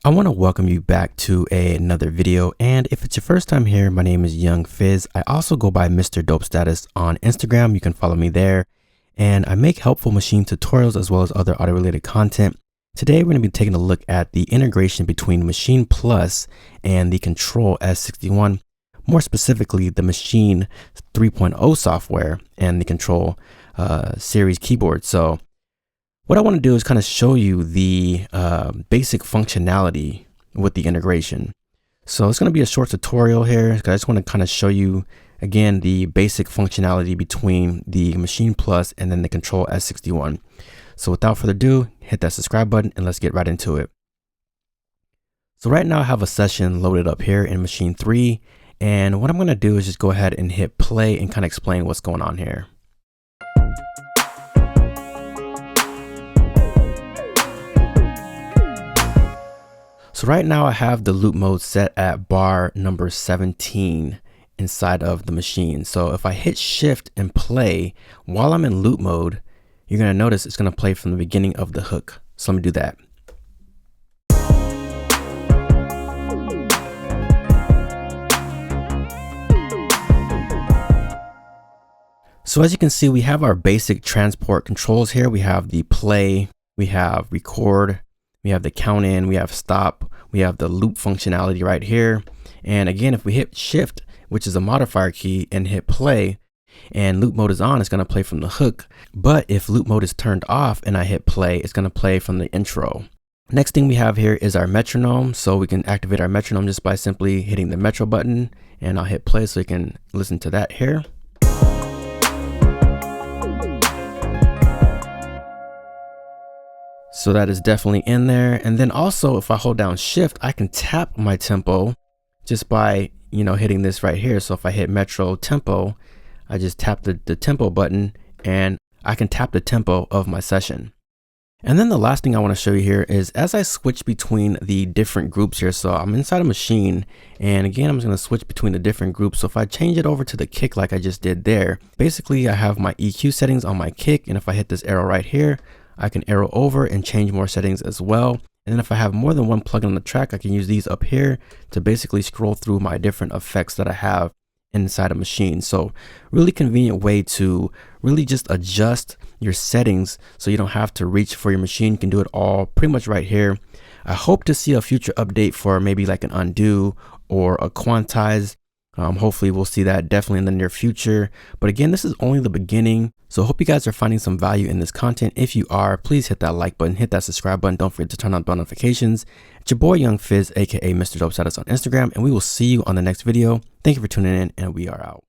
I want to welcome you back to another video, and if it's your first time here, my name is Young Fizz. I also go by mr.dopestatus on Instagram. You can follow me there, and I make helpful machine tutorials as well as other audio related content. Today we're going to be taking a look at the integration between Maschine Plus and the Kontrol S61, more specifically the Maschine 3.0 software and the Kontrol series keyboard. So what I want to do is kind of show you the basic functionality with the integration. So it's going to be a short tutorial here. I just want to kind of show you again the basic functionality between the Maschine Plus and then the Kontrol S61. So without further ado, hit that subscribe button and let's get right into it. So right now I have a session loaded up here in Maschine 3, and what I'm going to do is just go ahead and hit play and kind of explain what's going on here. So right now I have the loop mode set at bar number 17 inside of the machine. So if I hit shift and play while I'm in loop mode, you're going to notice it's going to play from the beginning of the hook. So let me do that. So as you can see, we have our basic transport controls here. We have the play, we have record, we have the count in, we have stop, we have the loop functionality right here. And again, if we hit shift, which is a modifier key, and hit play and loop mode is on, it's going to play from the hook. But if loop mode is turned off and I hit play, it's going to play from the intro. Next thing we have here is our metronome. So we can activate our metronome just by simply hitting the metro button, and I'll hit play so you can listen to that here. So that is definitely in there. And then also if I hold down shift, I can tap my tempo just by, hitting this right here. So if I hit metro tempo, I just tap the tempo button and I can tap the tempo of my session. And then the last thing I want to show you here is as I switch between the different groups here. So I'm inside a machine, and again, I'm just going to switch between the different groups. So if I change it over to the kick like I just did there, basically I have my EQ settings on my kick. And if I hit this arrow right here, I can arrow over and change more settings as well. And then if I have more than one plugin on the track, I can use these up here to basically scroll through my different effects that I have inside a machine. So really convenient way to really just adjust your settings so you don't have to reach for your machine. You can do it all pretty much right here. I hope to see a future update for maybe like an undo or a quantize. Hopefully we'll see that definitely in the near future. But again, this is only the beginning. So I hope you guys are finding some value in this content. If you are, please hit that like button, hit that subscribe button. Don't forget to turn on bell notifications. It's your boy Young Fizz, aka mr.dopestatus on Instagram, and we will see you on the next video. Thank you for tuning in, and we are out.